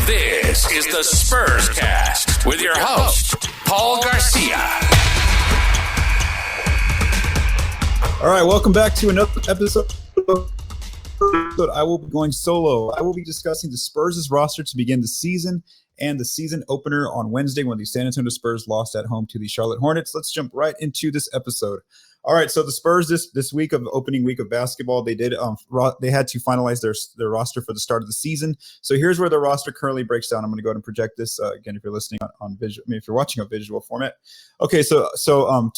This is the Spurscast with your host, Paul Garcia. All right, welcome back to another episode. I will be going solo. I will be discussing the Spurs' roster to begin the season and the season opener on Wednesday when the San Antonio Spurs lost at home to the Charlotte Hornets. Let's jump right into this episode. All right, so the Spurs this week of opening week of basketball, they had to finalize their roster for the start of the season. So here's where the roster currently breaks down. I'm going to go ahead and project this again if you're listening on visual. I mean, if you're watching a visual format. Okay, so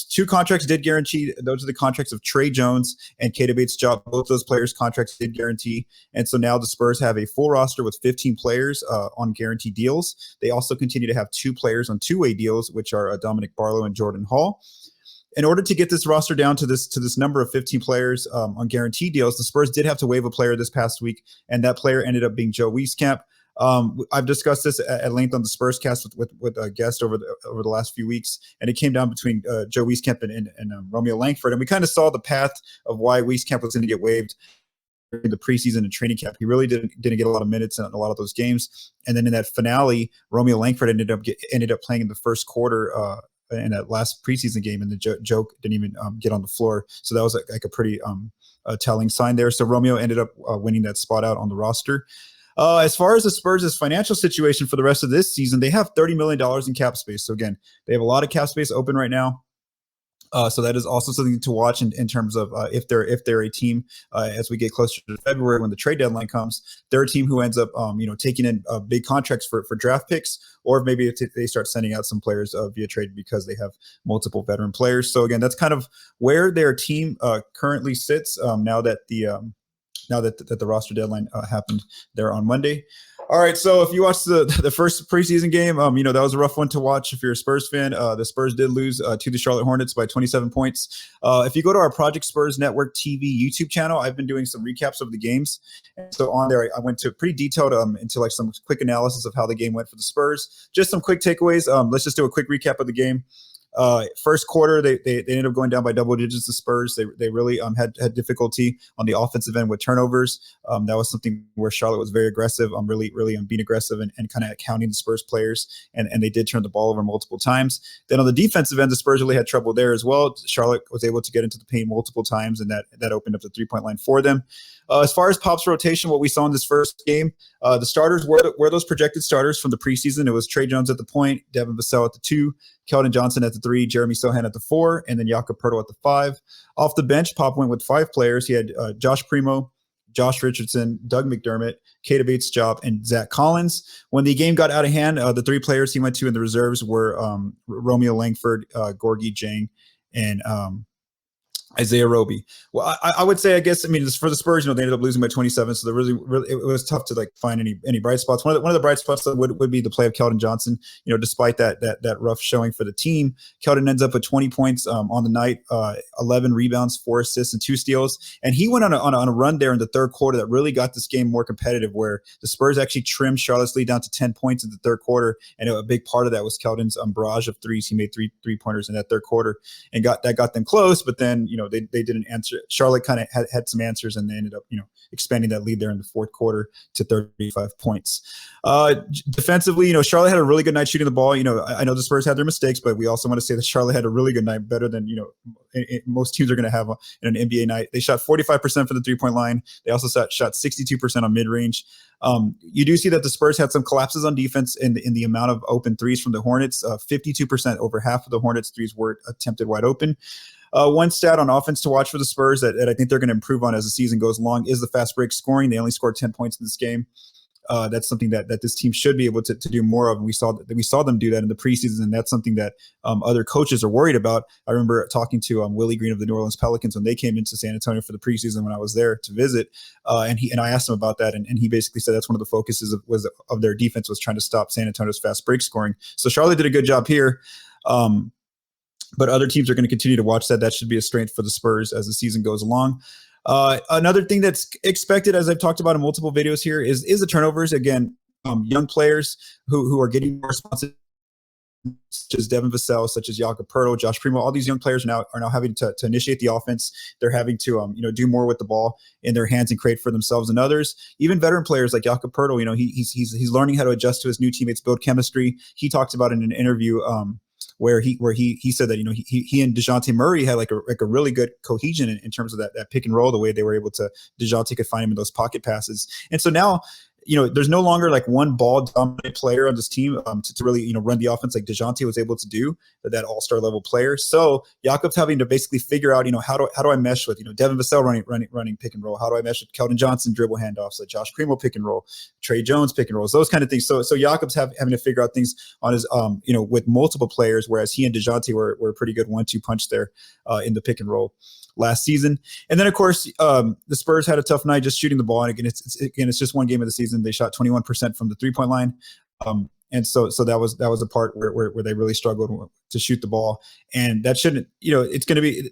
two contracts did guarantee. Those are the contracts of Trey Jones and Keita Bates-Diop. Both those players' contracts did guarantee, and so now the Spurs have a full roster with 15 players on guaranteed deals. They also continue to have 2 players on two-way deals, which are Dominic Barlow and Jordan Hall. In order to get this roster down to this number of 15 players on guaranteed deals, the Spurs did have to waive a player this past week, and that player ended up being Joe Wieskamp. I've discussed this at length on the Spurscast with a guest over the last few weeks, and it came down between Joe Wieskamp and Romeo Langford, and we kind of saw the path of why Wieskamp was going to get waived in the preseason and training camp. He really didn't get a lot of minutes in a lot of those games, and then in that finale, Romeo Langford ended up playing in the first quarter. In that last preseason game, and the Joe didn't even get on the floor. So that was like a pretty telling sign there. So Romeo ended up winning that spot out on the roster. As far as the Spurs' financial situation for the rest of this season, they have $30 million in cap space. So again, they have a lot of cap space open right now. So that is also something to watch in terms of if they're a team as we get closer to February when the trade deadline comes, they're a team who ends up taking in big contracts for draft picks, or maybe if they start sending out some players via trade because they have multiple veteran players. So again, that's kind of where their team currently sits now that the roster deadline happened there on Monday. All right, so if you watched the first preseason game, that was a rough one to watch if you're a Spurs fan. The Spurs did lose to the Charlotte Hornets by 27 points. If you go to our Project Spurs Network TV YouTube channel, I've been doing some recaps of the games. And so on there, I went to pretty detailed into like some quick analysis of how the game went for the Spurs. Just some quick takeaways. Let's just do a quick recap of the game. First quarter, they ended up going down by double digits. The Spurs, they really had difficulty on the offensive end with turnovers. That was something where Charlotte was very aggressive, really being aggressive and kind of counting the Spurs players, and they did turn the ball over multiple times. Then on the defensive end, the Spurs really had trouble there as well. Charlotte was able to get into the paint multiple times, and that opened up the 3-point line for them. As far as Pop's rotation, what we saw in this first game, the starters were those projected starters from the preseason. It was Trey Jones at the point, Devin Vassell at the 2, Keldon Johnson at the 3, Jeremy Sohan at the 4, and then Jakob Poeltl at the 5. Off the bench, Pop went with 5 players. He had Josh Primo, Josh Richardson, Doug McDermott, Keita Bates-Diop, and Zach Collins. When the game got out of hand, the 3 players he went to in the reserves were Romeo Langford, Gorgui Dieng, and Isaiah Roby. Well, I would say, for the Spurs, they ended up losing by 27, so really it was tough to like find any bright spots. One of the bright spots would be the play of Keldon Johnson. Despite that rough showing for the team, Keldon ends up with 20 points on the night, 11 rebounds, 4 assists, and 2 steals. And he went on a run there in the third quarter that really got this game more competitive, where the Spurs actually trimmed Charlotte's lead down to 10 points in the third quarter. And a big part of that was Keldon's barrage of threes. He made 3 3-pointers in that third quarter and got them close. But then they didn't answer. Charlotte kind of had some answers, and they ended up expanding that lead there in the fourth quarter to 35 points. Defensively, Charlotte had a really good night shooting the ball. I know the Spurs had their mistakes, but we also want to say that Charlotte had a really good night, better than most teams are going to have in an NBA night. They shot 45% from the 3-point line. They also shot 62% on mid-range. You do see that the Spurs had some collapses on defense in the amount of open threes from the Hornets. 52%, over half of the Hornets threes were attempted wide open. One stat on offense to watch for the Spurs that I think they're going to improve on as the season goes along is the fast break scoring. They only scored 10 points in this game. That's something that this team should be able to do more of. And we saw them do that in the preseason, and that's something that other coaches are worried about. I remember talking to Willie Green of the New Orleans Pelicans when they came into San Antonio for the preseason when I was there to visit, and I asked him about that, and he basically said that's one of the focuses of their defense was trying to stop San Antonio's fast break scoring. So Charlotte did a good job here. But other teams are going to continue to watch that. That should be a strength for the Spurs as the season goes along. Another thing that's expected, as I've talked about in multiple videos here, is the turnovers. Again, young players who are getting more responsibility such as Devin Vassell, such as Jakob Poeltl, Josh Primo. All these young players are now having to initiate the offense. They're having to do more with the ball in their hands and create for themselves and others. Even veteran players like Jakob Poeltl, he's learning how to adjust to his new teammates, build chemistry. He talked about in an interview where he said that he and DeJounte Murray had like a really good cohesion in terms of that pick and roll, the way they were able to, DeJounte could find him in those pocket passes. And so now, there's no longer like one ball dominant player on this team to really, run the offense like DeJounte was able to do, that all-star level player. So Jakob's having to basically figure out, how do I mesh with, Devin Vassell running pick and roll? How do I mesh with Keldon Johnson dribble handoffs, like Josh Primo pick and roll, Trey Jones pick and rolls, those kind of things. So Jakob's having to figure out things on his, with multiple players, whereas he and DeJounte were a pretty good 1-2 punch there in the pick and roll last season. And then of course, the Spurs had a tough night just shooting the ball. And again, it's just one game of the season. They shot 21% from the 3-point line. And so that was a part where they really struggled to shoot the ball. And that shouldn't, it's going to be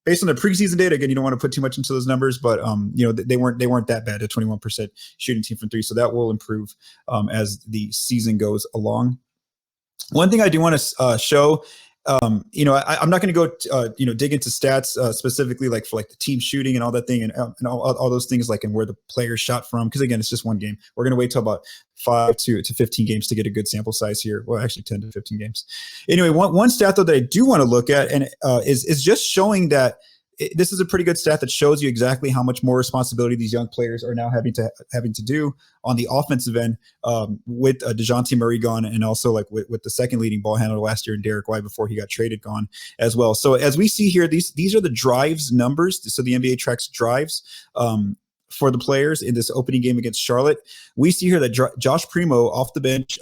based on the preseason data. Again, you don't want to put too much into those numbers, but they weren't that bad, a 21% shooting team from three. So that will improve as the season goes along. One thing I do want to show, I'm not going to go, dig into stats specifically, like for like the team shooting and all that thing and all those things, like, and where the players shot from. Because again, it's just one game. We're going to wait till about 5 to 15 games to get a good sample size here. Well, actually 10 to 15 games. Anyway, one stat though that I do want to look at and is just showing that this is a pretty good stat that shows you exactly how much more responsibility these young players are now having to do on the offensive end, with DeJounte Murray gone, and also like with the second leading ball handler last year, Derek White, before he got traded, gone as well. So as we see here, these are the drives numbers. So the NBA tracks drives for the players in this opening game against Charlotte. We see here that Josh Primo off the bench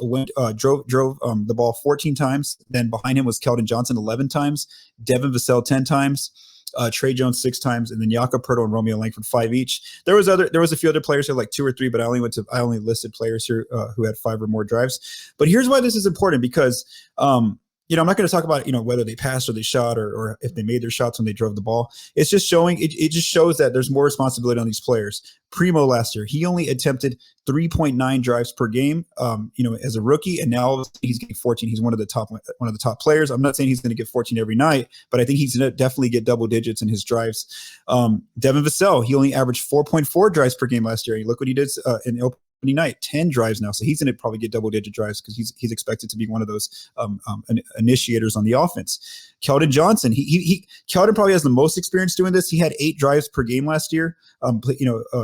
drove the ball 14 times. Then behind him was Keldon Johnson 11 times, Devin Vassell 10 times. Trey Jones 6 times, and then Jakob Poeltl and Romeo Langford 5 each. There was a few other players who had like 2 or 3, but I only listed players here who had 5 or more drives. But here's why this is important, because I'm not going to talk about whether they passed or they shot or if they made their shots when they drove the ball. It's just showing it just shows that there's more responsibility on these players. Primo last year, he only attempted 3.9 drives per game, as a rookie, and now he's getting 14. He's one of the top players. I'm not saying he's going to get 14 every night, but I think he's going to definitely get double digits in his drives. Devin Vassell, he only averaged 4.4 drives per game last year. And look what he did in the opening night, 10 drives now. So he's going to probably get double-digit drives because he's expected to be one of those initiators on the offense. Keldon Johnson, Keldon probably has the most experience doing this. He had 8 drives per game last year,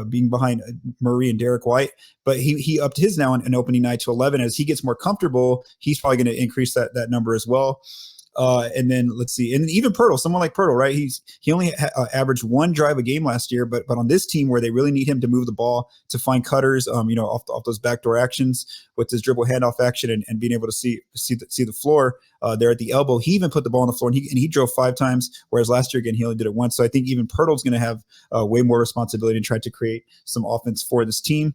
being behind Murray and Derek White. But he upped his now in opening night to 11. As he gets more comfortable, he's probably going to increase that number as well. And then let's see, and even Poeltl, someone like Poeltl, right? He only averaged 1 drive a game last year, but on this team where they really need him to move the ball, to find cutters, off those backdoor actions with his dribble handoff action and being able to see the floor there at the elbow. He even put the ball on the floor and he drove 5 times, whereas last year again he only did it once. So I think even Poeltl's going to have way more responsibility and try to create some offense for this team.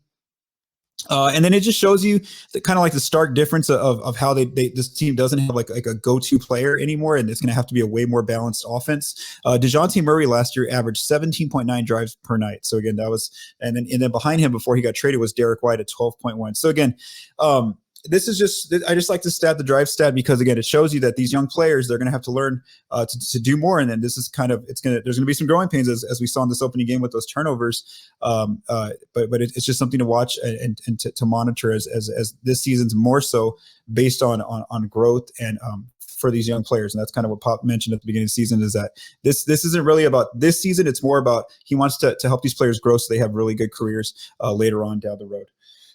And then it just shows you kind of like the stark difference of how this team doesn't have like a go-to player anymore, and it's going to have to be a way more balanced offense. DeJounte Murray last year averaged 17.9 drives per night. So again, that was, and then behind him before he got traded was Derek White at 12.1. So again, this is just, I just like to drive stat because again, it shows you that these young players, they're going to have to learn to do more. And then this is kind of, there's going to be some growing pains as we saw in this opening game with those turnovers. But it's just something to watch and to monitor as this season's more so based on growth and for these young players. And that's kind of what Pop mentioned at the beginning of the season, is that this isn't really about this season. It's more about he wants to help these players grow so they have really good careers later on down the road.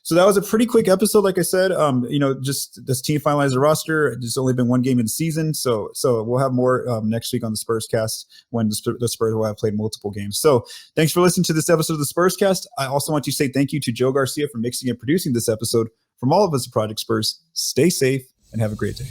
So that was a pretty quick episode, like I said. Just this team finalized the roster. There's only been one game in the season, so we'll have more next week on the Spurscast when the Spurs will have played multiple games. So thanks for listening to this episode of the Spurscast. I also want to say thank you to Joe Garcia for mixing and producing this episode. From all of us at Project Spurs, stay safe and have a great day.